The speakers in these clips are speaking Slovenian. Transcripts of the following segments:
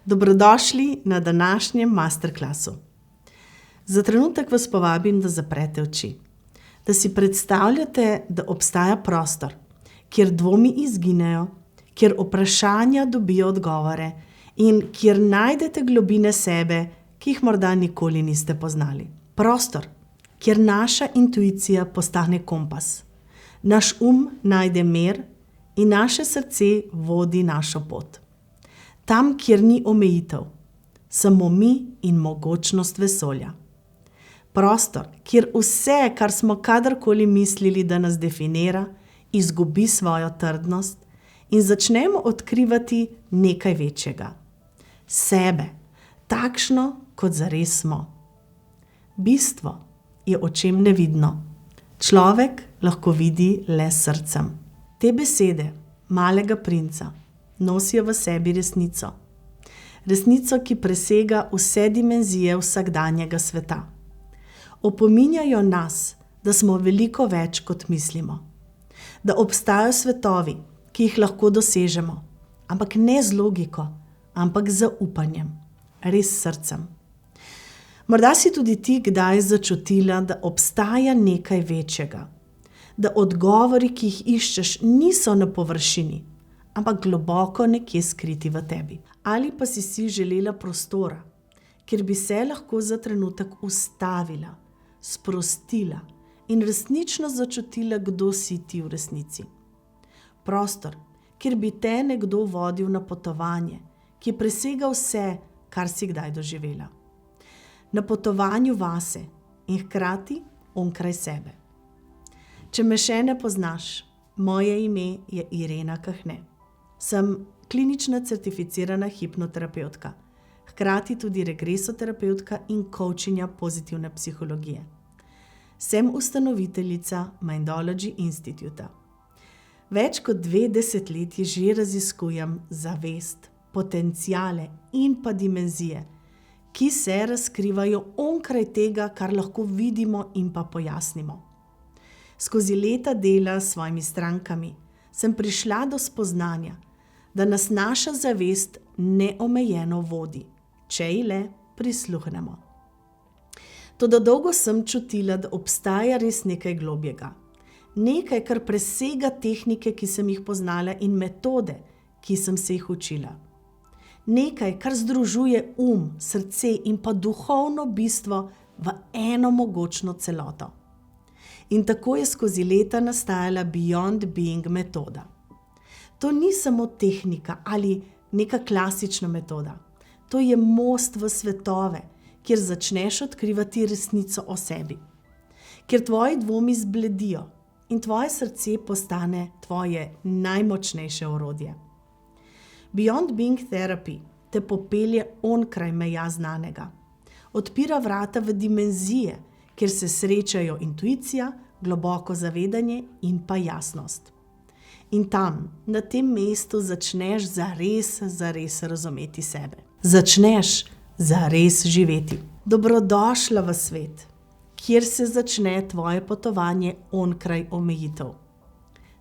Dobrodošli na današnjem masterclassu. Za trenutek vas povabim, da zaprete oči, da si predstavljate, da obstaja prostor, kjer dvomi izginejo, kjer vprašanja dobijo odgovore in kjer najdete globine sebe, ki jih morda nikoli niste poznali. Prostor, kjer naša intuicija postane kompas, naš najde mer in naše srce vodi našo pot. Tam, kjer ni omejitev, samo mi in mogočnost vesolja. Prostor, kjer vse, kar smo kadarkoli mislili, da nas definira, izgubi svojo trdnost in začnemo odkrivati nekaj večjega. Sebe, takšno, kot zares smo. Bistvo je očem nevidno. Človek lahko vidi le s srcem. Te besede malega princa nosijo v sebi resnico. Resnico, ki presega vse dimenzije vsakdanjega sveta. Opominjajo nas, da smo veliko več, kot mislimo. Da obstajajo svetovi, ki jih lahko dosežemo, ampak ne z logiko, ampak z upanjem, res s srcem. Morda si tudi ti kdaj začutila, da obstaja nekaj večjega. Da odgovori, ki jih iščeš, niso na površini, ampak globoko nekje skriti v tebi. Ali pa si želela prostora, kjer bi se lahko za trenutek ustavila, sprostila in resnično začutila, kdo si ti v resnici. Prostor, kjer bi te nekdo vodil na potovanje, ki presega vse, kar si kdaj doživela. Na potovanju vase in hkrati onkraj sebe. Če me še ne poznaš, moje ime je Irena Kahne. Sem klinična certificirana hipnoterapevtka, hkrati tudi regresoterapevtka in coachinja pozitivne psihologije. Sem ustanoviteljica Mindology Instituta. Več kot 2 desetletji že raziskujem zavest, potenciale in pa dimenzije, ki se razkrivajo onkraj tega, kar lahko vidimo in pa pojasnimo. Skozi leta dela s svojimi strankami sem prišla do spoznanja, da nas naša zavest neomejeno vodi, če ji le prisluhnemo. Toda dolgo sem čutila, da obstaja res nekaj globjega. Nekaj, kar presega tehnike, ki sem jih poznala, in metode, ki sem se jih učila. Nekaj, kar združuje srce in pa duhovno bistvo v eno mogočno celoto. In tako je skozi leta nastajala Beyond Being metoda. To ni samo tehnika ali neka klasična metoda. To je most v svetove, kjer začneš odkrivati resnico o sebi. Kjer tvoji dvomi zbledijo in tvoje srce postane tvoje najmočnejše orodje. Beyond Being Therapy te popelje onkraj meja znanega. Odpira vrata v dimenzije, kjer se srečajo intuicija, globoko zavedanje in pa jasnost. In tam, na tem mestu, začneš zares razumeti sebe. Začneš zares živeti. Dobrodošla v svet, kjer se začne tvoje potovanje onkraj omejitev.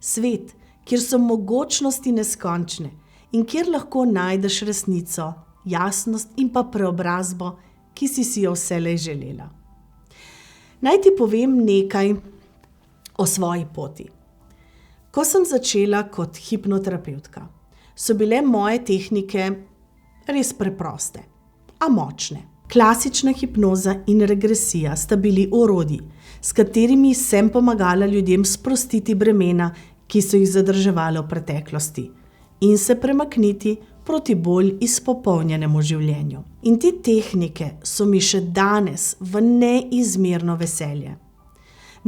Svet, kjer so mogočnosti neskončne in kjer lahko najdeš resnico, jasnost in pa preobrazbo, ki si jo vselej želela. Naj ti povem nekaj o svoji poti. Ko sem začela kot hipnoterapevtka, so bile moje tehnike res preproste, a močne. Klasična hipnoza in regresija sta bili orodji, s katerimi sem pomagala ljudem sprostiti bremena, ki so jih zadrževale v preteklosti, in se premakniti proti bolj izpopolnjenemu življenju. In te tehnike so mi še danes v neizmerno veselje.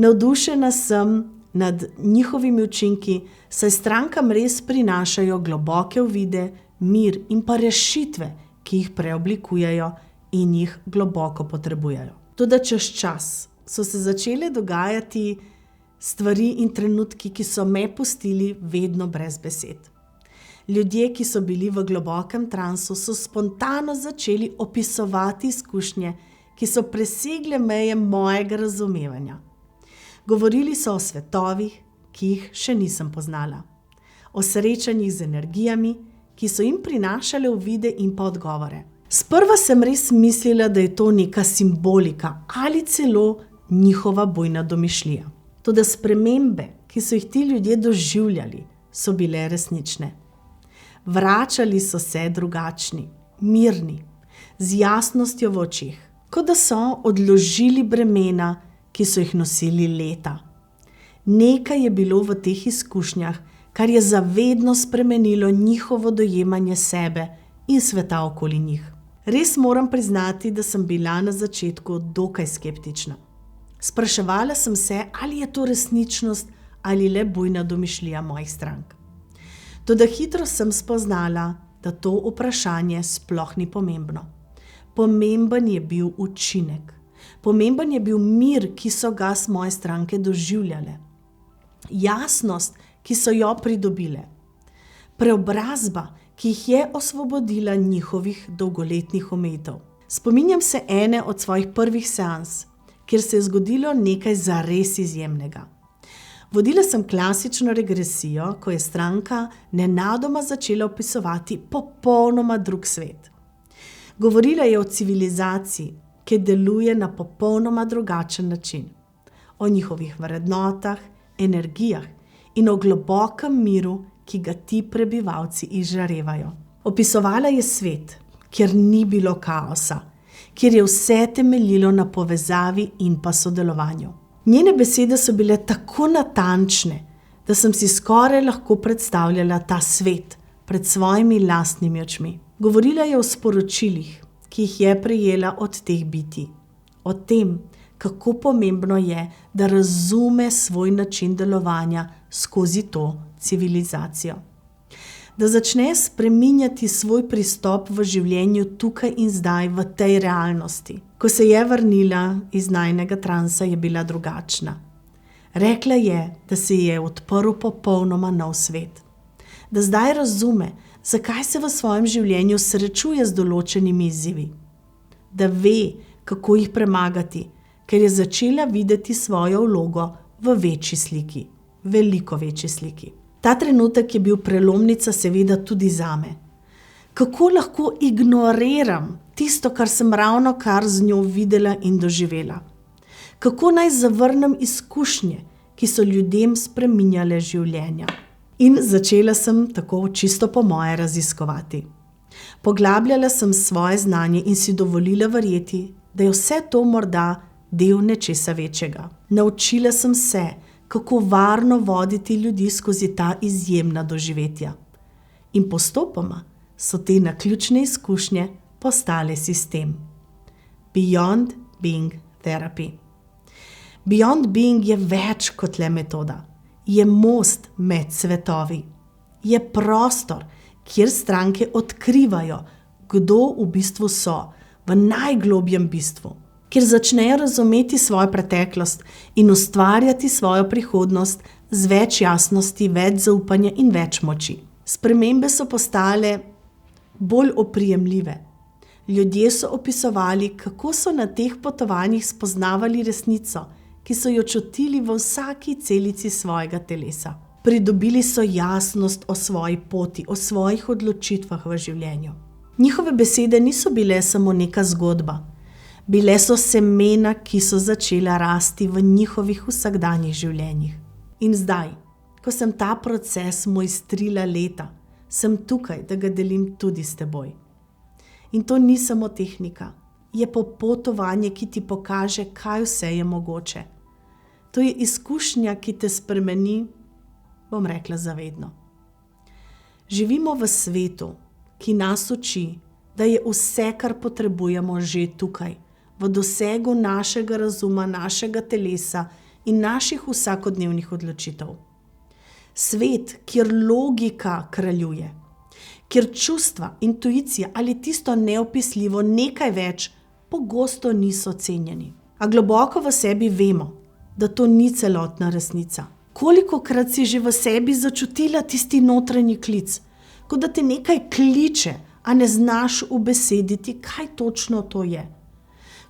Navdušena sem nad njihovimi učinki, saj strankam res prinašajo globoke uvide, mir in pa rešitve, ki jih preoblikujejo in jih globoko potrebujejo. Toda čez čas so se začele dogajati stvari in trenutki, ki so me pustili vedno brez besed. Ljudje, ki so bili v globokem transu, so spontano začeli opisovati izkušnje, ki so presegle meje mojega razumevanja. Govorili so o svetovih, ki jih še nisem poznala. O srečanjih z energijami, ki so jim prinašale uvide in pa odgovore. Sprva sem res mislila, da je to neka simbolika ali celo njihova bujna domišljija. Toda spremembe, ki so jih ti ljudje doživljali, so bile resnične. Vračali so se drugačni, mirni, z jasnostjo v očih, kot da so odložili bremena, ki so jih nosili leta. Nekaj je bilo v teh izkušnjah, kar je zavedno spremenilo njihovo dojemanje sebe in sveta okoli njih. Res moram priznati, da sem bila na začetku dokaj skeptična. Spraševala sem se, ali je to resničnost ali le bujna domišljija mojih strank. Toda hitro sem spoznala, da to vprašanje sploh ni pomembno. Pomemben je bil učinek. Pomemben je bil mir, ki so ga s moje stranke doživljale. Jasnost, ki so jo pridobile. Preobrazba, ki jih je osvobodila njihovih dolgoletnih omejitev. Spominjam se ene od svojih prvih seans, kjer se je zgodilo nekaj zares izjemnega. Vodila sem klasično regresijo, ko je stranka nenadoma začela opisovati popolnoma drug svet. Govorila je o civilizaciji, ki deluje na popolnoma drugačen način. O njihovih vrednotah, energijah in o globokem miru, ki ga ti prebivalci izžarevajo. Opisovala je svet, kjer ni bilo kaosa, kjer je vse temeljilo na povezavi in pa sodelovanju. Njene besede so bile tako natančne, da sem si skoraj lahko predstavljala ta svet pred svojimi lastnimi očmi. Govorila je o sporočilih, ki jih je prejela od teh bitij. O tem, kako pomembno je, da razume svoj način delovanja skozi to civilizacijo. Da začne spreminjati svoj pristop v življenju tukaj in zdaj v tej realnosti. Ko se je vrnila iz najinega transa, je bila drugačna. Rekla je, da se je odprl popolnoma nov svet. Da zdaj razume, zakaj se v svojem življenju srečuje z določenimi izzivi. Da ve, kako jih premagati, ker je začela videti svojo vlogo v večji sliki, veliko večji sliki. Ta trenutek je bil prelomnica seveda tudi zame. Kako lahko ignoriram tisto, kar sem ravnokar z njo videla in doživela? Kako naj zavrnem izkušnje, ki so ljudem spreminjale življenja? In začela sem tako čisto po moje raziskovati. Poglabljala sem svoje znanje in si dovolila verjeti, da je vse to morda del nečesa večjega. Naučila sem se, kako varno voditi ljudi skozi ta izjemna doživetja. In postopoma so te naključne izkušnje postale sistem. Beyond Being Therapy. Beyond Being je več kot le metoda. Je most med svetovi. Je prostor, kjer stranke odkrivajo, kdo v bistvu so, v najglobjem bistvu. Kjer začnejo razumeti svojo preteklost in ustvarjati svojo prihodnost z več jasnosti, več zaupanja in več moči. Spremembe so postale bolj oprijemljive. Ljudje so opisovali, kako so na teh potovanjih spoznavali resnico, ki so jo čutili v vsaki celici svojega telesa. Pridobili so jasnost o svoji poti, o svojih odločitvah v življenju. Njihove besede niso bile samo neka zgodba. Bile so semena, ki so začela rasti v njihovih vsakdanjih življenjih. In zdaj, ko sem ta proces mojstrila leta, sem tukaj, da ga delim tudi s teboj. In to ni samo tehnika, je popotovanje, ki ti pokaže, kaj vse je mogoče. To je izkušnja, ki te spremeni, bom rekla zavedno. Živimo v svetu, ki nas uči, da je vse, kar potrebujemo, že tukaj, v dosegu našega razuma, našega telesa in naših vsakodnevnih odločitev. Svet, kjer logika kraljuje, kjer čustva, intuicija ali tisto neopisljivo nekaj več pogosto niso cenjeni. A globoko v sebi vemo, da to ni celotna resnica. Kolikokrat si že v sebi začutila tisti notranji klic, kot da te nekaj kliče, a ne znaš ubesediti, kaj točno to je.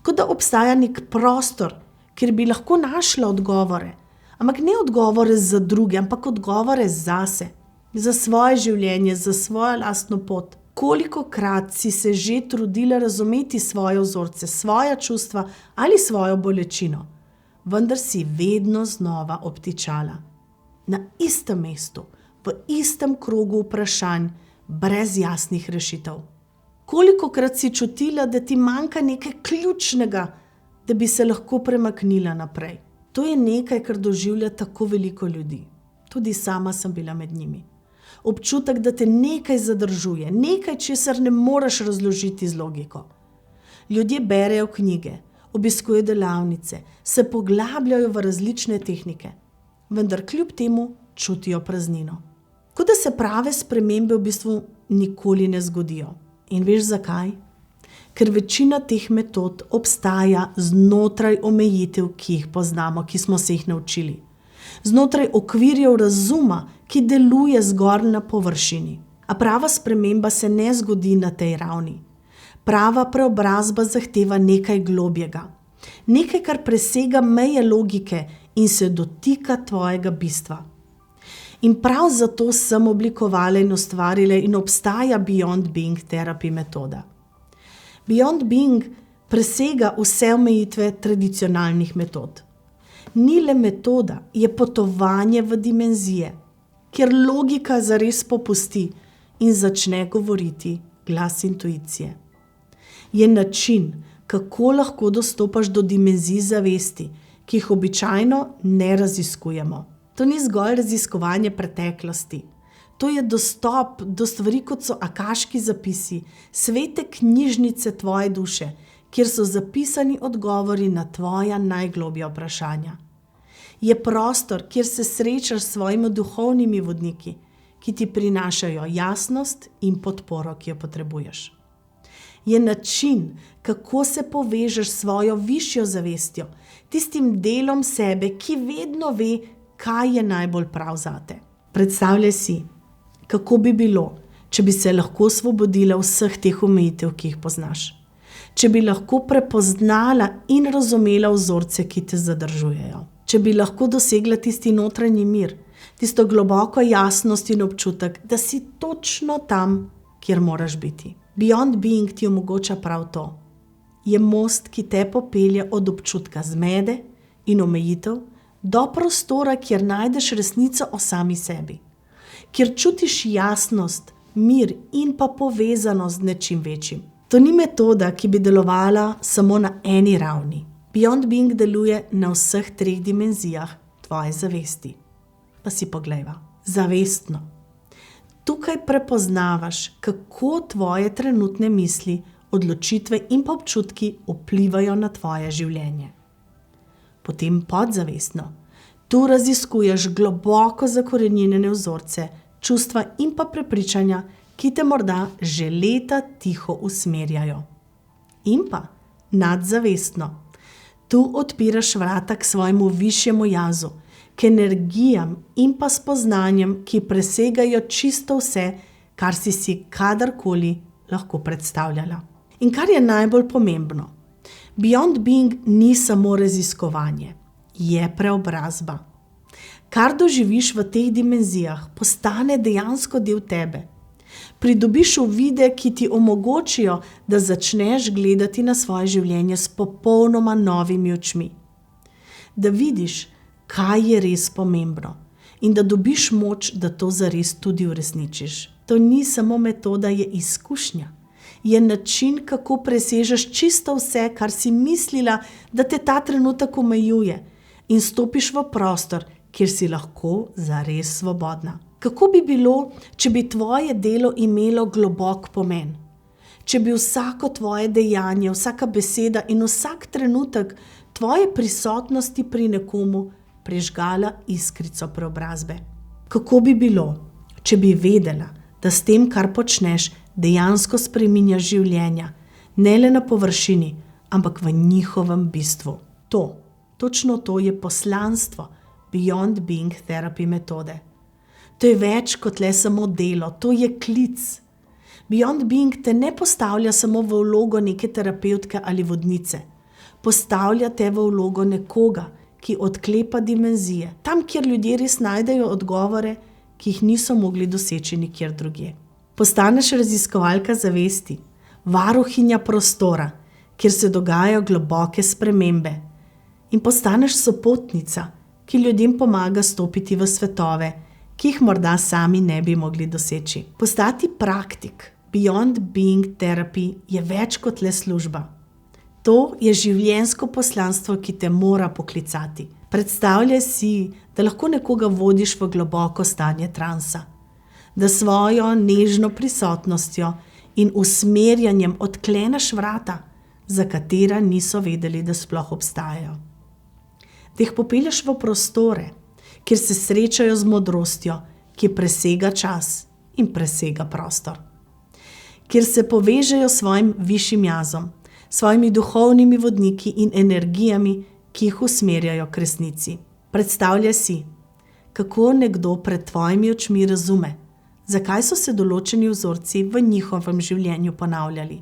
Kot da obstaja nek prostor, kjer bi lahko našla odgovore, ampak ne odgovore za druge, ampak odgovore zase. za svoje življenje, za svojo lastno pot. Kolikokrat si se že trudila razumeti svoje vzorce, svoja čustva ali svojo bolečino, vendar si vedno znova obtičala. Na istem mestu, v istem krogu vprašanj, brez jasnih rešitev. Kolikokrat si čutila, da ti manjka nekaj ključnega, da bi se lahko premaknila naprej. To je nekaj, kar doživlja tako veliko ljudi. Tudi sama sem bila med njimi. Občutek, da te nekaj zadržuje, nekaj, česar ne moreš razložiti z logiko. Ljudje berejo knjige, obiskujejo delavnice, se poglabljajo v različne tehnike, vendar kljub temu čutijo praznino. Kot da se prave spremembe v bistvu nikoli ne zgodijo. In veš zakaj? Ker večina teh metod obstaja znotraj omejitev, ki jih poznamo, ki smo se jih naučili. Znotraj okvirjev razuma, ki deluje zgolj na površini. A prava sprememba se ne zgodi na tej ravni. Prava preobrazba zahteva nekaj globjega. Nekaj, kar presega meje logike in se dotika tvojega bistva. In prav zato sem oblikovala in ustvarila in obstaja Beyond Being Therapy metoda. Beyond Being presega vse omejitve tradicionalnih metod. Ni le metoda, je potovanje v dimenzije, kjer logika zares popusti in začne govoriti glas intuicije. Je način, kako lahko dostopaš do dimenzij zavesti, ki jih običajno ne raziskujemo. To ni zgolj raziskovanje preteklosti. To je dostop do stvari, kot so akaški zapisi, svete knjižnice tvoje duše, kjer so zapisani odgovori na tvoja najglobja vprašanja. Je prostor, kjer se srečaš s svojimi duhovnimi vodniki, ki ti prinašajo jasnost in podporo, ki jo potrebuješ. Je način, kako se povežeš s svojo višjo zavestjo, tistim delom sebe, ki vedno ve, kaj je najbolj prav zate. Predstavljaj si, kako bi bilo, če bi se lahko osvobodila vseh teh omejitev, ki jih poznaš. Če bi lahko prepoznala in razumela vzorce, ki te zadržujejo. Če bi lahko dosegla tisti notranji mir, tisto globoko jasnost in občutek, da si točno tam, kjer moraš biti. Beyond Being ti omogoča prav to. Je most, ki te popelje od občutka zmede in omejitev do prostora, kjer najdeš resnico o sami sebi, kjer čutiš jasnost, mir in pa povezanost z nečim večjim. To ni metoda, ki bi delovala samo na eni ravni. Beyond Being deluje na vseh 3 dimenzijah tvoje zavesti. Pa si poglejva. Zavestno. Tukaj prepoznavaš, kako tvoje trenutne misli, odločitve in pa občutki vplivajo na tvoje življenje. Potem podzavestno. Tu raziskuješ globoko zakorenjene vzorce, čustva in pa prepričanja, ki te morda že leta tiho usmerjajo. In pa nadzavestno. Tu odpiraš vrata k svojemu višjemu jazu, k energijam in pa spoznanjem, ki presegajo čisto vse, kar si kadarkoli lahko predstavljala. In kar je najbolj pomembno, Beyond Being ni samo raziskovanje, je preobrazba. Kar doživiš v teh dimenzijah, postane dejansko del tebe. Pridobiš uvide, ki ti omogočijo, da začneš gledati na svoje življenje s popolnoma novimi očmi. Da vidiš, kaj je res pomembno in da dobiš moč, da to zares tudi uresničiš. To ni samo metoda, je izkušnja. Je način, kako presežeš čisto vse, kar si mislila, da te ta trenutek omejuje in stopiš v prostor, kjer si lahko zares svobodna. Kako bi bilo, če bi tvoje delo imelo globok pomen? Če bi vsako tvoje dejanje, vsaka beseda in vsak trenutek tvoje prisotnosti pri nekomu prižgala iskrico preobrazbe? Kako bi bilo, če bi vedela, da s tem, kar počneš, dejansko spreminjaš življenja, ne le na površini, ampak v njihovem bistvu? Točno to je poslanstvo Beyond Being Therapy metode. To je več kot le samo delo, to je klic. Beyond Being te ne postavlja samo v vlogo neke terapevtke ali vodnice. Postavlja te v vlogo nekoga, ki odklepa dimenzije. Tam, kjer ljudje res najdejo odgovore, ki jih niso mogli doseči nikjer drugje. Postaneš raziskovalka zavesti, varuhinja prostora, kjer se dogajajo globoke spremembe, in postaneš sopotnica, ki ljudem pomaga stopiti v svetove, ki jih morda sami ne bi mogli doseči. Postati praktik Beyond Being Therapy je več kot le služba. To je življenjsko poslanstvo, ki te mora poklicati. Predstavljaj si, da lahko nekoga vodiš v globoko stanje transa, da svojo nežno prisotnostjo in usmerjanjem odkleneš vrata, za katera niso vedeli, da sploh obstajajo. Da jih popelješ v prostore, kjer se srečajo z modrostjo, ki presega čas in presega prostor. Kjer se povežejo s svojim višjim jazom, svojimi duhovnimi vodniki in energijami, ki jih usmerjajo k resnici. Predstavljaj si, kako nekdo pred tvojimi očmi razume, zakaj so se določeni vzorci v njihovem življenju ponavljali.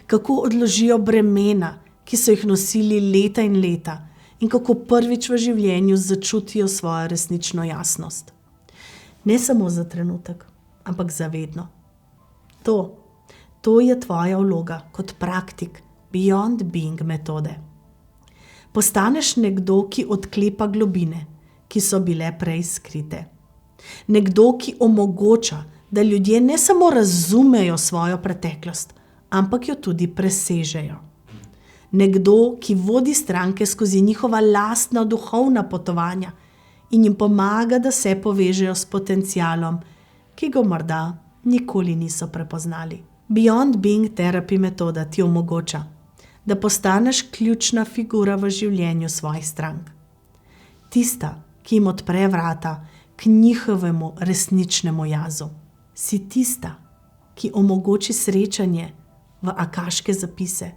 Kako odložijo bremena, ki so jih nosili leta in leta, in kako prvič v življenju začutijo svojo resnično jasnost. Ne samo za trenutek, ampak za vedno. To je tvoja vloga kot praktik Beyond Being metode. Postaneš nekdo, ki odklepa globine, ki so bile prej skrite. Nekdo, ki omogoča, da ljudje ne samo razumejo svojo preteklost, ampak jo tudi presežejo. Nekdo, ki vodi stranke skozi njihova lastna duhovna potovanja in jim pomaga, da se povežejo s potencialom, ki ga morda nikoli niso prepoznali. Beyond Being Therapy metoda ti omogoča, da postaneš ključna figura v življenju svojih strank. Tista, ki jim odpre vrata k njihovemu resničnemu jazu. Si tista, ki omogoči srečanje v akaške zapise,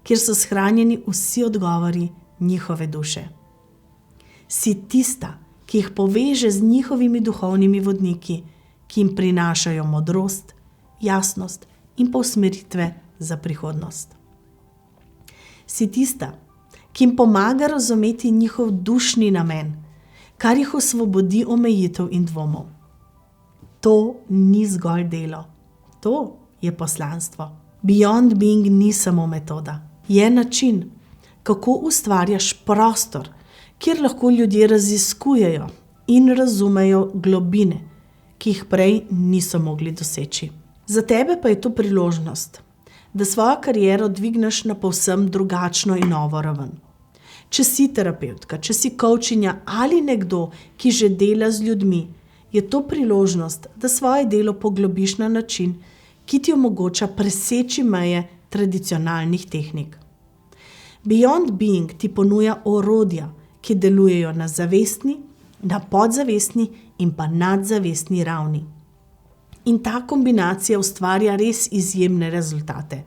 kjer so shranjeni vsi odgovori njihove duše. Si tista, ki jih poveže z njihovimi duhovnimi vodniki, ki jim prinašajo modrost, jasnost in pa usmeritve za prihodnost. Si tista, ki jim pomaga razumeti njihov dušni namen, kar jih osvobodi omejitev in dvomov. To ni zgolj delo, to je poslanstvo. Beyond Being ni samo metoda, je način, kako ustvarjaš prostor, kjer lahko ljudje raziskujejo in razumejo globine, ki jih prej niso mogli doseči. Za tebe pa je to priložnost, da svojo kariero dvigneš na povsem drugačno in novo raven. Če si terapevtka, če si coachinja ali nekdo, ki že dela z ljudmi, je to priložnost, da svoje delo poglobiš na način, ki ti omogoča preseči meje tradicionalnih tehnik. Beyond Being ti ponuja orodja, ki delujejo na zavestni, na podzavestni in pa nadzavestni ravni. In ta kombinacija ustvarja res izjemne rezultate.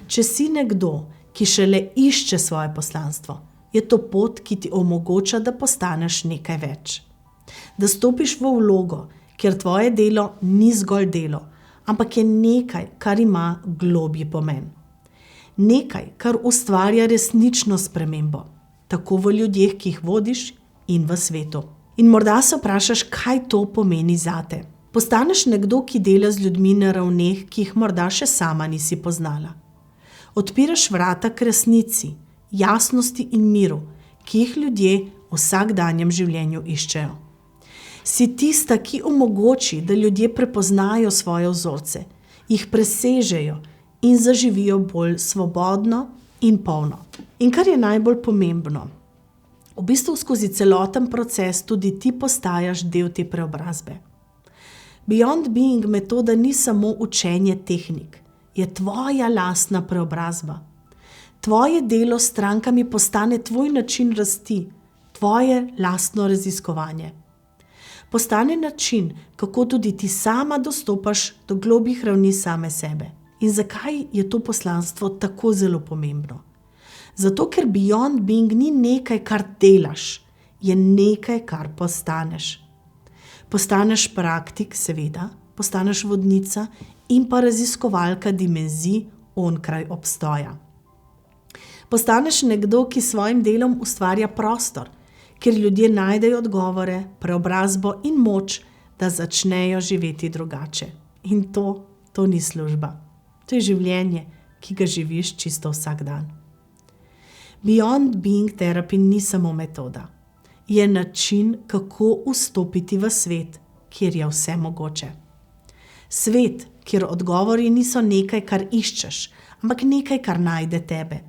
Če si nekdo, ki šele išče svoje poslanstvo, je to pot, ki ti omogoča, da postaneš nekaj več. Da stopiš v vlogo, kjer tvoje delo ni zgolj delo, ampak je nekaj, kar ima globji pomen. Nekaj, kar ustvarja resnično spremembo, tako v ljudeh, ki jih vodiš, in v svetu. In morda se vprašaš, kaj to pomeni zate. Postaneš nekdo, ki dela z ljudmi na ravneh, ki jih morda še sama nisi poznala. Odpiraš vrata k resnici, jasnosti in miru, ki jih ljudje v vsakdanjem življenju iščejo. Si tista, ki omogoči, da ljudje prepoznajo svoje vzorce, jih presežejo in zaživijo bolj svobodno in polno. In kar je najbolj pomembno, v bistvu skozi celoten proces tudi ti postajaš del te preobrazbe. Beyond Being metoda ni samo učenje tehnik, je tvoja lastna preobrazba. Tvoje delo s strankami postane tvoj način rasti, tvoje lastno raziskovanje. Postane način, kako tudi ti sama dostopaš do globjih ravni same sebe. In zakaj je to poslanstvo tako zelo pomembno? Zato, ker Beyond Being ni nekaj, kar delaš, je nekaj, kar postaneš. Postaneš praktik, seveda, postaneš vodnica in pa raziskovalka dimenzij onkraj obstoja. Postaneš nekdo, ki svojim delom ustvarja prostor, kjer ljudje najdejo odgovore, preobrazbo in moč, da začnejo živeti drugače. In to ni služba. To je življenje, ki ga živiš čisto vsak dan. Beyond Being Therapy ni samo metoda. Je način, kako vstopiti v svet, kjer je vse mogoče. Svet, kjer odgovori niso nekaj, kar iščeš, ampak nekaj, kar najde tebe.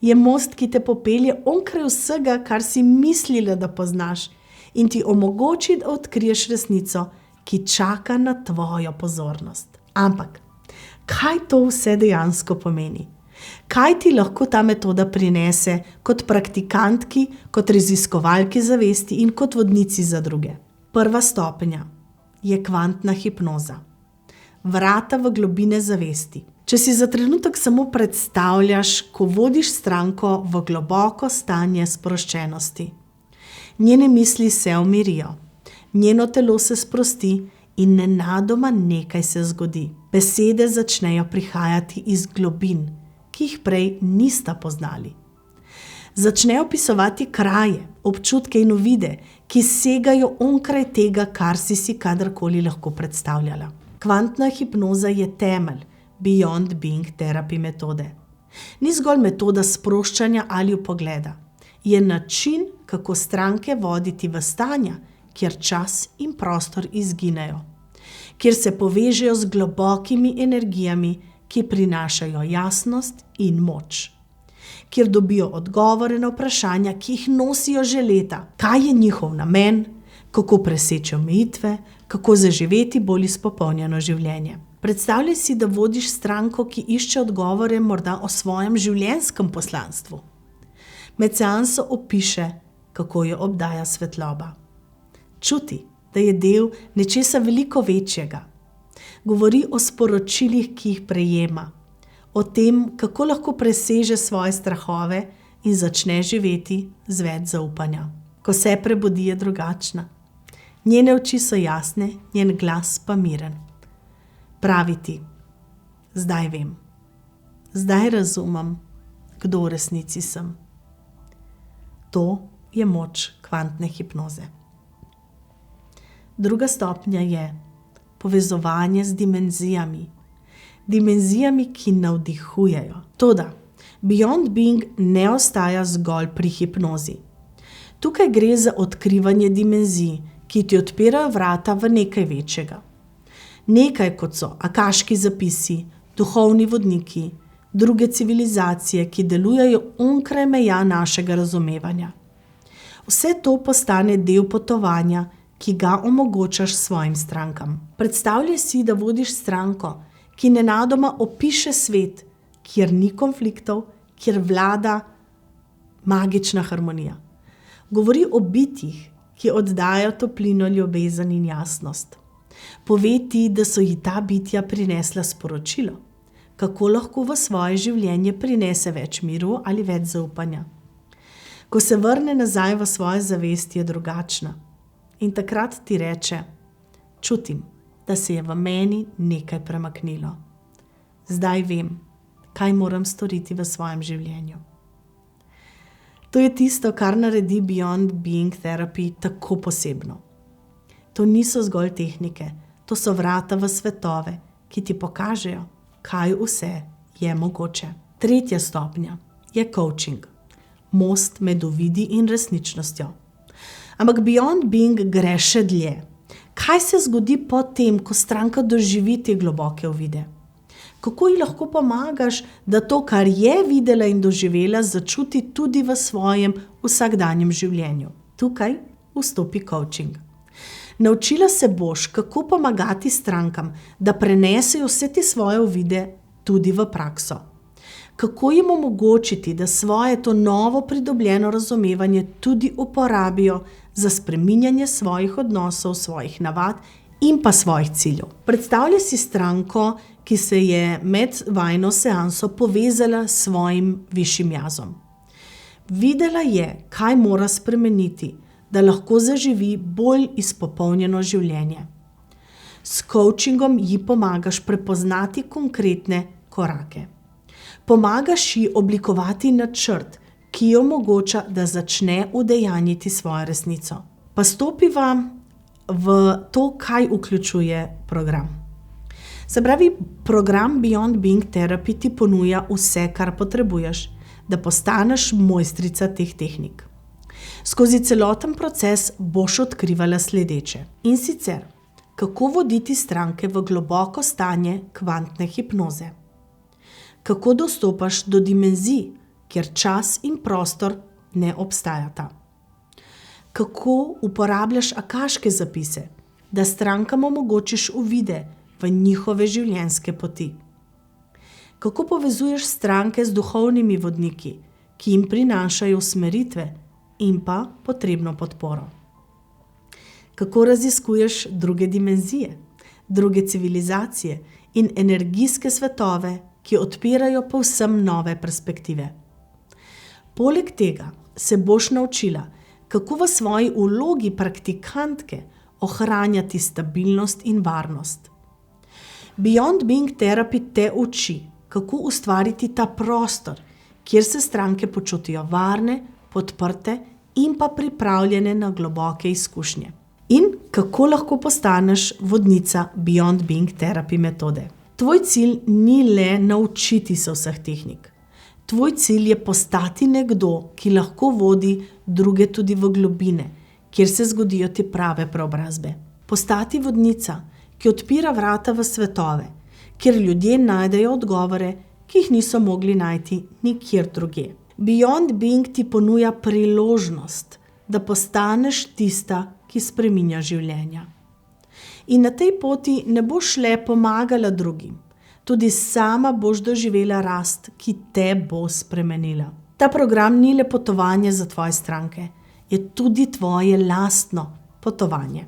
Je most, ki te popelje onkraj vsega, kar si mislila, da poznaš, in ti omogoči, da odkriješ resnico, ki čaka na tvojo pozornost. Ampak, kaj to vse dejansko pomeni? Kaj ti lahko ta metoda prinese kot praktikantki, kot raziskovalki zavesti in kot vodnici za druge? Prva stopnja je kvantna hipnoza. Vrata v globine zavesti. Če si za trenutek samo predstavljaš, ko vodiš stranko v globoko stanje sproščenosti. Njene misli se umirijo, njeno telo se sprosti in nenadoma nekaj se zgodi. Besede začnejo prihajati iz globin, ki jih prej nista poznali. Začne opisovati kraje, občutke in uvide, ki segajo onkraj tega, kar si kadarkoli lahko predstavljala. Kvantna hipnoza je temelj Beyond Being Therapy metode. Ni zgolj metoda sproščanja ali vpogleda. Je način, kako stranke voditi v stanja, kjer čas in prostor izginejo, kjer se povežejo z globokimi energijami, ki prinašajo jasnost in moč, kjer dobijo odgovore na vprašanja, ki jih nosijo že leta. Kaj je njihov namen, kako preseči omejitve, kako zaživeti bolj izpopolnjeno življenje. Predstavljaj si, da vodiš stranko, ki išče odgovore morda o svojem življenjskem poslanstvu. Med seanso opiše, kako jo obdaja svetloba. Čuti, da je del nečesa veliko večjega. Govori o sporočilih, ki jih prejema, o tem, kako lahko preseže svoje strahove in začne živeti z več zaupanja. Ko se prebudi, je drugačna. Njene oči so jasne, njen glas pa miren. Pravi ti, zdaj vem, zdaj razumem, kdo v resnici sem. To je moč kvantne hipnoze. Druga stopnja je povezovanje z dimenzijami. Dimenzijami, ki navdihujejo. Toda, Beyond Being ne ostaja zgolj pri hipnozi. Tukaj gre za odkrivanje dimenzij, ki ti odpirajo vrata v nekaj večjega. Nekaj, kot so akaški zapisi, duhovni vodniki, druge civilizacije, ki delujejo onkraj meja našega razumevanja. Vse to postane del potovanja, ki ga omogočaš svojim strankam. Predstavljaj si, da vodiš stranko, ki nenadoma opiše svet, kjer ni konfliktov, kjer vlada magična harmonija. Govori o bitjih, ki oddajajo toplino, ljubezen in jasnost. Pove ti, da so ji ta bitja prinesla sporočilo, kako lahko v svoje življenje prinese več miru ali več zaupanja. Ko se vrne nazaj v svojo zavest, je drugačna. In takrat ti reče, čutim, da se je v meni nekaj premaknilo. Zdaj vem, kaj moram storiti v svojem življenju. To je tisto, kar naredi Beyond Being Therapy tako posebno. To niso zgolj tehnike, to so vrata v svetove, ki ti pokažejo, kaj vse je mogoče. Tretja stopnja je coaching, most med uvidi in resničnostjo. Ampak Beyond Being gre še dlje. Kaj se zgodi potem, ko stranka doživi te globoke uvide? Kako ji lahko pomagaš, da to, kar je videla in doživela, začuti tudi v svojem vsakdanjem življenju? Tukaj vstopi coaching. Naučila se boš, kako pomagati strankam, da prenesejo vse te svoje uvide tudi v prakso. Kako jim omogočiti, da svoje to novo pridobljeno razumevanje tudi uporabijo za spreminjanje svojih odnosov, svojih navad in pa svojih ciljev. Predstavljaj si stranko, ki se je med vajino seanso povezala s svojim višjim jazom. Videla je, kaj mora spremeniti, da lahko zaživi bolj izpopolnjeno življenje. S coachingom ji pomagaš prepoznati konkretne korake. Pomagaš ji oblikovati načrt, ki ki ji omogoča, da začne udejanjiti svojo resnico. Pa stopiva v to, kaj vključuje program. Se pravi, program Beyond Being Therapy ti ponuja vse, kar potrebuješ, da postaneš mojstrica teh tehnik. Skozi celoten proces boš odkrivala sledeče. In sicer, kako voditi stranke v globoko stanje kvantne hipnoze. Kako dostopaš do dimenzij, kjer čas in prostor ne obstajata. Kako uporabljaš akaške zapise, da strankam omogočiš uvide v njihove življenjske poti. Kako povezuješ stranke z duhovnimi vodniki, ki jim prinašajo usmeritve in pa potrebno podporo. Kako raziskuješ druge dimenzije, druge civilizacije in energijske svetove, ki odpirajo povsem nove perspektive. Poleg tega se boš naučila, kako v svoji vlogi praktikantke ohranjati stabilnost in varnost. Beyond Being Therapy te uči, kako ustvariti ta prostor, kjer se stranke počutijo varne, podprte in pa pripravljene na globoke izkušnje. In kako lahko postaneš vodnica Beyond Being Therapy metode. Tvoj cilj ni le naučiti se vseh tehnik. Tvoj cilj je postati nekdo, ki lahko vodi druge tudi v globine, kjer se zgodijo te prave preobrazbe. Postati vodnica, ki odpira vrata v svetove, kjer ljudje najdejo odgovore, ki jih niso mogli najti nikjer drugje. Beyond Being ti ponuja priložnost, da postaneš tista, ki spreminja življenja. In na tej poti ne boš le pomagala drugim, tudi sama boš doživela rast, ki te bo spremenila. Ta program ni le potovanje za tvoje stranke, je tudi tvoje lastno potovanje.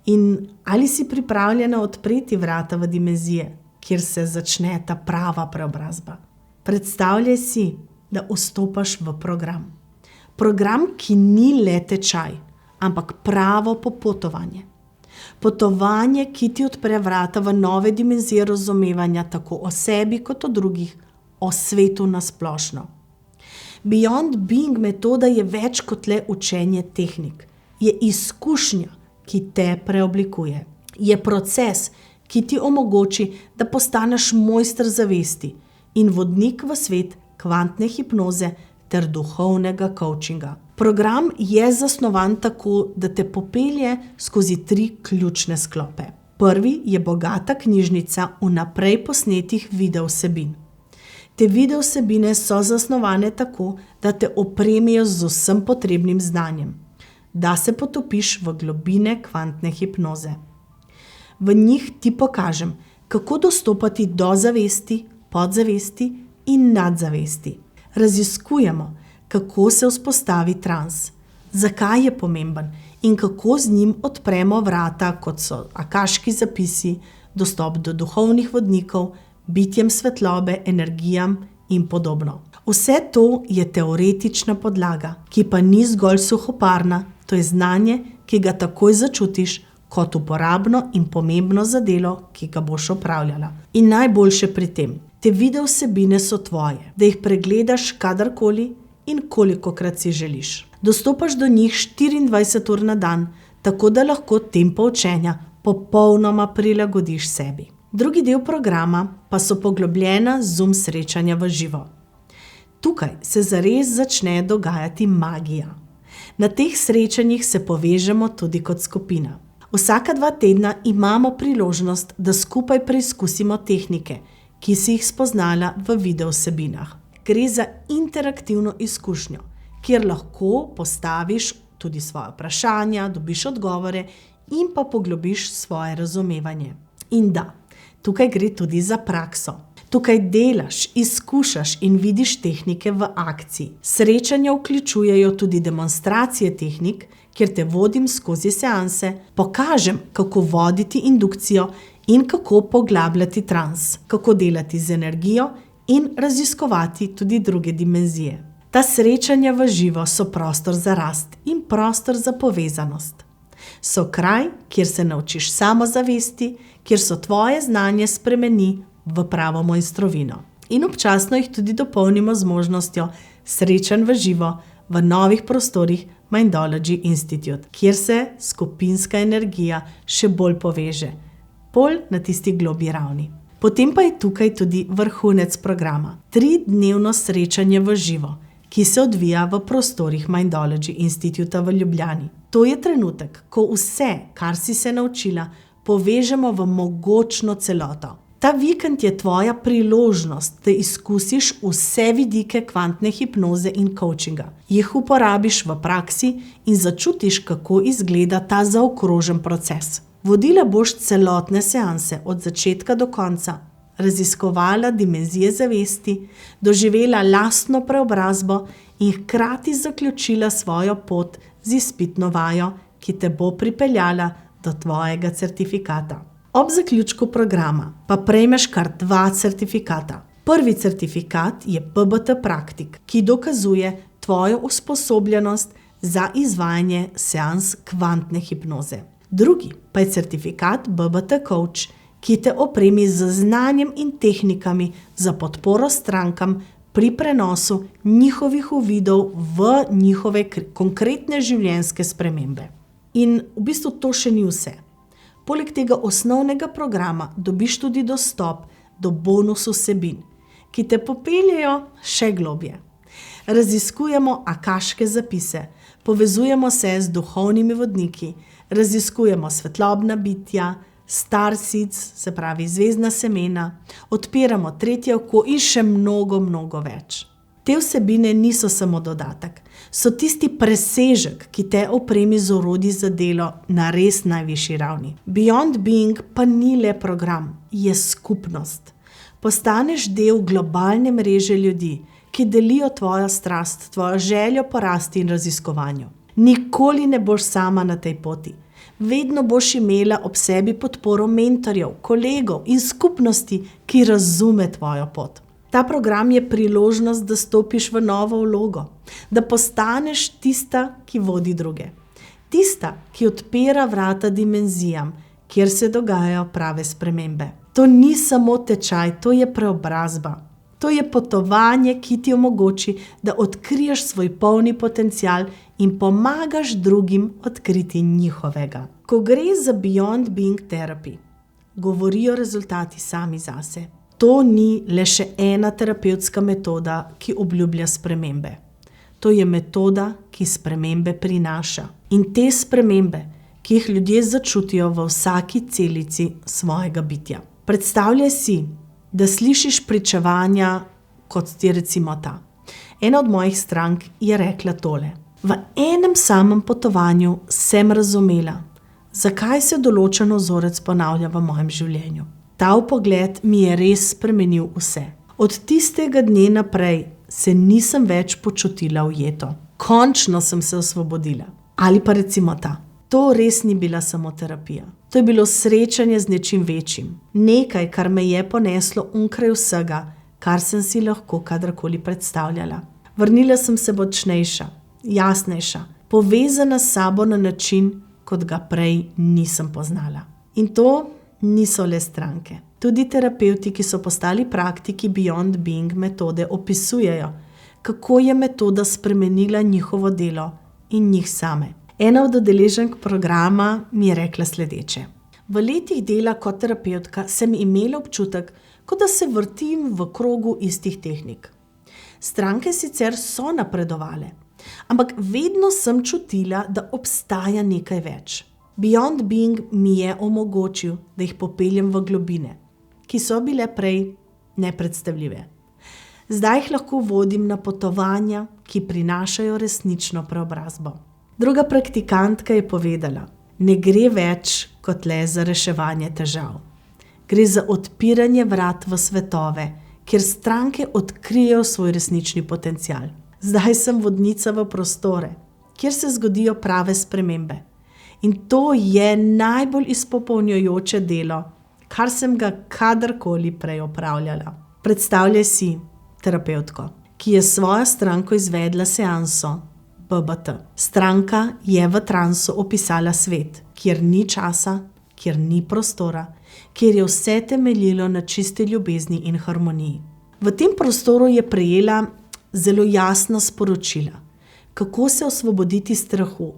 In ali si pripravljena odpreti vrata v dimenzije, kjer se začne ta prava preobrazba? Predstavljaj si, da vstopaš v program. Program, ki ni le tečaj, ampak pravo popotovanje. Potovanje, ki ti odpre vrata v nove dimenzije razumevanja tako o sebi kot o drugih, o svetu nasplošno. Beyond Being metoda je več kot le učenje tehnik. Je izkušnja, ki te preoblikuje. Je proces, ki ti omogoči, da postaneš mojster zavesti in vodnik v svet kvantne hipnoze ter duhovnega coachinga. Program je zasnovan tako, da te popelje skozi 3 ključne sklope. Prvi je bogata knjižnica vnaprej posnetih videovsebin. Te videovsebine so zasnovane tako, da te opremijo z vsem potrebnim znanjem, da se potopiš v globine kvantne hipnoze. V njih ti pokažem, kako dostopati do zavesti, podzavesti in nadzavesti. Raziskujemo, kako se vzpostavi trans, zakaj je pomemben in kako z njim odpremo vrata, kot so akaški zapisi, dostop do duhovnih vodnikov, bitjem svetlobe, energijam in podobno. Vse to je teoretična podlaga, ki pa ni zgolj suhoparna, to je znanje, ki ga takoj začutiš kot uporabno in pomembno za delo, ki ga boš opravljala. In najboljše pri tem, te videovsebine so tvoje, da jih pregledaš kadarkoli in kolikokrat si želiš. Dostopaš do njih 24 ur na dan, tako da lahko tempo učenja popolnoma prilagodiš sebi. Drugi del programa pa so poglobljena Zoom srečanja v živo. Tukaj se zares začne dogajati magija. Na teh srečanjih se povežemo tudi kot skupina. Vsaka 2 tedna imamo priložnost, da skupaj preizkusimo tehnike, ki si jih spoznala v videovsebinah. Gre za interaktivno izkušnjo, kjer lahko postaviš tudi svoje vprašanja, dobiš odgovore in pa poglobiš svoje razumevanje. In da, tukaj gre tudi za prakso. Tukaj delaš, izkušaš in vidiš tehnike v akciji. Srečanja vključujejo tudi demonstracije tehnik, kjer te vodim skozi seanse, pokažem, kako voditi indukcijo in kako poglabljati trans, kako delati z energijo in raziskovati tudi druge dimenzije. Ta srečanja v živo so prostor za rast in prostor za povezanost. So kraj, kjer se naučiš samozavesti, kjer so tvoje znanje spremeni v pravo mojstrovino. In občasno jih tudi dopolnimo z možnostjo srečanj v živo v novih prostorih Mindology Institute, kjer se skupinska energija še bolj poveže, bolj na tisti globlji ravni. Potem pa je tukaj tudi vrhunec programa, 3-dnevno srečanje v živo, ki se odvija v prostorih Mindology Instituta v Ljubljani. To je trenutek, ko vse, kar si se naučila, povežemo v mogočno celoto. Ta vikend je tvoja priložnost, da izkusiš vse vidike kvantne hipnoze in coachinga. Jih uporabiš v praksi in začutiš, kako izgleda ta zaokrožen proces. Vodila boš celotne seanse od začetka do konca, raziskovala dimenzije zavesti, doživela lastno preobrazbo in hkrati zaključila svojo pot z izpitno vajo, ki te bo pripeljala do tvojega certifikata. Ob zaključku programa pa prejmeš kar 2 certifikata. Prvi certifikat je PBT praktik, ki dokazuje tvojo usposobljenost za izvajanje seans kvantne hipnoze. Drugi pa je certifikat BBT coach, ki te opremi z znanjem in tehnikami za podporo strankam pri prenosu njihovih uvidov v njihove konkretne življenjske spremembe. In v bistvu to še ni vse. Poleg tega osnovnega programa dobiš tudi dostop do bonus vsebin, ki te popeljejo še globlje. Raziskujemo akaške zapise, povezujemo se z duhovnimi vodniki, raziskujemo svetlobna bitja, starseeds, se pravi zvezdna semena, odpiramo tretje oko in še mnogo, mnogo več. Te vsebine niso samo dodatek, so tisti presežek, ki te opremi z orodji za delo na res najvišji ravni. Beyond Being pa ni le program, je skupnost. Postaneš del globalne mreže ljudi, ki delijo tvojo strast, tvojo željo po rasti in raziskovanju. Nikoli ne boš sama na tej poti. Vedno boš imela ob sebi podporo mentorjev, kolegov in skupnosti, ki razume tvojo pot. Ta program je priložnost, da stopiš v novo vlogo, da postaneš tista, ki vodi druge. Tista, ki odpira vrata dimenzijam, kjer se dogajajo prave spremembe. To ni samo tečaj, to je preobrazba. To je potovanje, ki ti omogoči, da odkriješ svoj polni potencial in pomagaš drugim odkriti njihovega. Ko gre za Beyond Being Therapy, govorijo rezultati sami zase. To ni le še ena terapevtska metoda, ki obljublja spremembe. To je metoda, ki spremembe prinaša. In te spremembe, ki jih ljudje začutijo v vsaki celici svojega bitja. Predstavljaj si, da slišiš pričevanja, kot ti recimo ta. Ena od mojih strank je rekla tole. V enem samem potovanju sem razumela, zakaj se določen vzorec ponavlja v mojem življenju. Ta vpogled mi je res spremenil vse. Od tistega dne naprej se nisem več počutila ujeto. Končno sem se osvobodila. Ali pa recimo ta. To res ni bila samo terapija. To je bilo srečanje z nečim večjim. Nekaj, kar me je poneslo onkraj vsega, kar sem si lahko kadarkoli predstavljala. Vrnila sem se močnejša, jasnejša, povezana s sabo na način, kot ga prej nisem poznala. In to niso le stranke. Tudi terapevti, ki so postali praktiki Beyond Being metode, opisujejo, kako je metoda spremenila njihovo delo in njih same. Ena od udeleženk programa mi je rekla sledeče. V letih dela kot terapevtka sem imela občutek, kot da se vrtim v krogu istih tehnik. Stranke sicer so napredovale, ampak vedno sem čutila, da obstaja nekaj več. Beyond Being mi je omogočil, da jih popeljem v globine, ki so bile prej nepredstavljive. Zdaj jih lahko vodim na potovanja, ki prinašajo resnično preobrazbo. Druga praktikantka je povedala, ne gre več kot le za reševanje težav. Gre za odpiranje vrat v svetove, kjer stranke odkrijejo svoj resnični potencial. Zdaj sem vodnica v prostore, kjer se zgodijo prave spremembe. In to je najbolj izpopolnjujoče delo, kar sem ga kadarkoli prej opravljala. Predstavljaj si terapevtko, ki je svojo stranko izvedla seanso BBT. Stranka je v transu opisala svet, kjer ni časa, kjer ni prostora, kjer je vse temeljilo na čisti ljubezni in harmoniji. V tem prostoru je prejela zelo jasna sporočila, kako se osvoboditi strahu,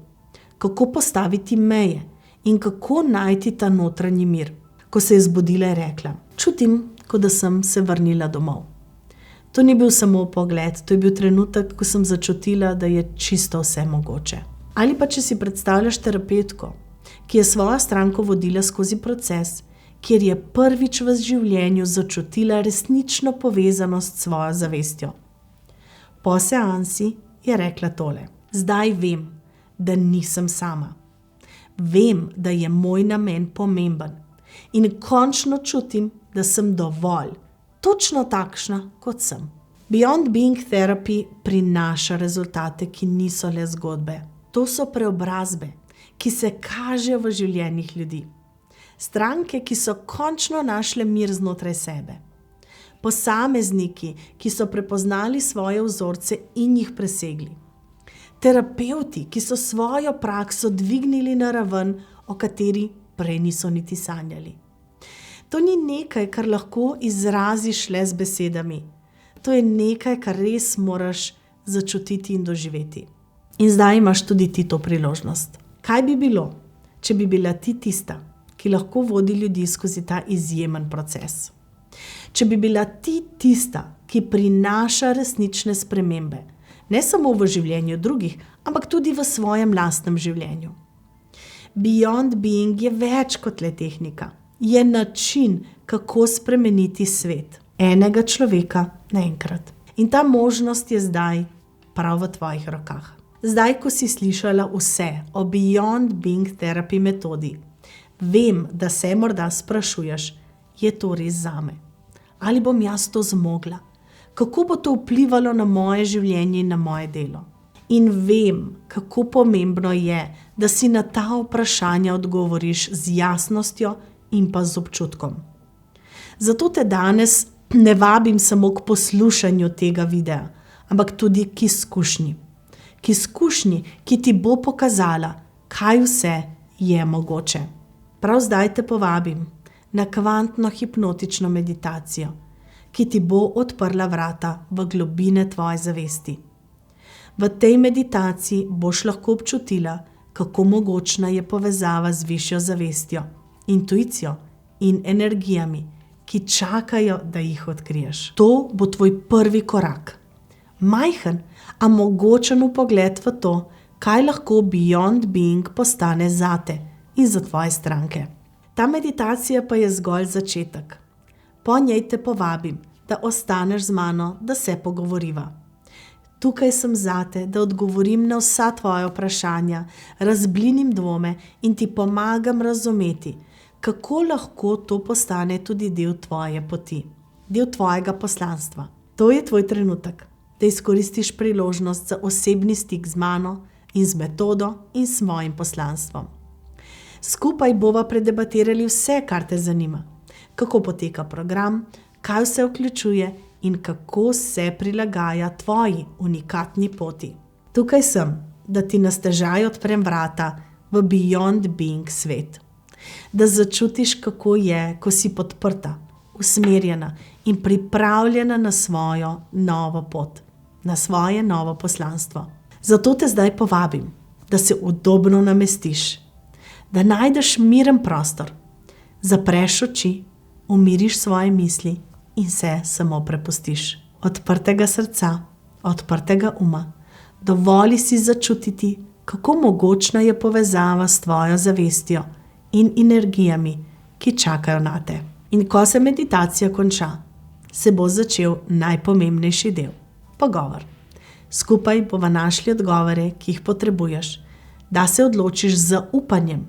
kako postaviti meje in kako najti ta notranji mir. Ko se je zbudila, je rekla: čutim, kot da sem se vrnila domov. To ni bil samo pogled, to je bil trenutek, ko sem začutila, da je čisto vse mogoče. Ali pa če si predstavljaš terapevtko, ki je svojo stranko vodila skozi proces, kjer je prvič v življenju začutila resnično povezanost s svojo zavestjo. Po seansi je rekla tole: zdaj vem, da nisem sama. Vem, da je moj namen pomemben in končno čutim, da sem dovolj, točno takšna, kot sem. Beyond Being Therapy prinaša rezultate, ki niso le zgodbe. To so preobrazbe, ki se kažejo v življenjih ljudi. Stranke, ki so končno našle mir znotraj sebe. Posamezniki, ki so prepoznali svoje vzorce in jih presegli. Terapevti, ki so svojo prakso dvignili na raven, o kateri prej niso niti sanjali. To ni nekaj, kar lahko izraziš le z besedami. To je nekaj, kar res moraš začutiti in doživeti. In zdaj imaš tudi ti to priložnost. Kaj bi bilo, če bi bila ti tista, ki lahko vodi ljudi skozi ta izjemen proces? Če bi bila ti tista, ki prinaša resnične spremembe, ne samo v življenju drugih, ampak tudi v svojem lastnem življenju. Beyond Being je več kot le tehnika. Je način, kako spremeniti svet. Enega človeka naenkrat. In ta možnost je zdaj prav v tvojih rokah. Zdaj, ko si slišala vse o Beyond Being Therapy metodi, vem, da se morda sprašuješ, je to res zame? Ali bom jaz to zmogla? Kako bo to vplivalo na moje življenje in na moje delo? In vem, kako pomembno je, da si na ta vprašanja odgovoriš z jasnostjo in pa z občutkom. Zato te danes ne vabim samo k poslušanju tega videa, ampak tudi k izkušnji. K izkušnji, ki ti bo pokazala, kaj vse je mogoče. Prav zdaj te povabim na kvantno hipnotično meditacijo, ki ti bo odprla vrata v globine tvoje zavesti. V tej meditaciji boš lahko občutila, kako mogočna je povezava z višjo zavestjo, intuicijo in energijami, ki čakajo, da jih odkriješ. To bo tvoj prvi korak. Majhen, a mogočen vpogled v to, kaj lahko Beyond Being postane zate in za tvoje stranke. Ta meditacija pa je zgolj začetek. Po njej te povabim, da ostaneš z mano, da se pogovoriva. Tukaj sem zate, da odgovorim na vsa tvoja vprašanja, razblinim dvome in ti pomagam razumeti, kako lahko to postane tudi del tvoje poti, del tvojega poslanstva. To je tvoj trenutek, da izkoristiš priložnost za osebni stik z mano in z metodo in s mojim poslanstvom. Skupaj bova predebatirali vse, kar te zanima. Kako poteka program, kaj vse vključuje in kako se prilagaja tvoji unikatni poti. Tukaj sem, da ti na stežaj odprem vrata v Beyond Being svet. Da začutiš, kako je, ko si podprta, usmerjena in pripravljena na svojo novo pot, na svoje novo poslanstvo. Zato te zdaj povabim, da se udobno namestiš, da najdeš miren prostor, zapreš oči, umiriš svoje misli in se samo prepustiš. Odprtega srca, odprtega uma, dovoli si začutiti, kako mogočna je povezava s tvojo zavestjo in energijami, ki čakajo na te. In ko se meditacija konča, se bo začel najpomembnejši del, pogovor. Skupaj bova našli odgovore, ki jih potrebuješ, da se odločiš z zaupanjem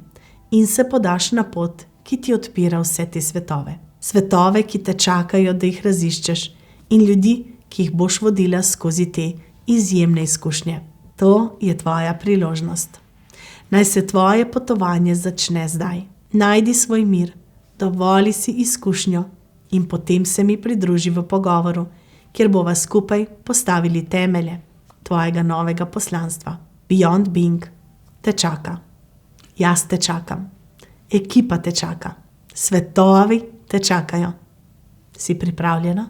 in se podaš na pot, ki ti odpira vse te svetove. Svetove, ki te čakajo, da jih raziščeš, in ljudi, ki jih boš vodila skozi te izjemne izkušnje. To je tvoja priložnost. Naj se tvoje potovanje začne zdaj. Najdi svoj mir, dovoli si izkušnjo in potem se mi pridruži v pogovoru, kjer bova skupaj postavili temelje tvojega novega poslanstva. Beyond Being te čaka. Jaz te čakam. Ekipa te čaka. Svetovi te čakajo. Si pripravljena?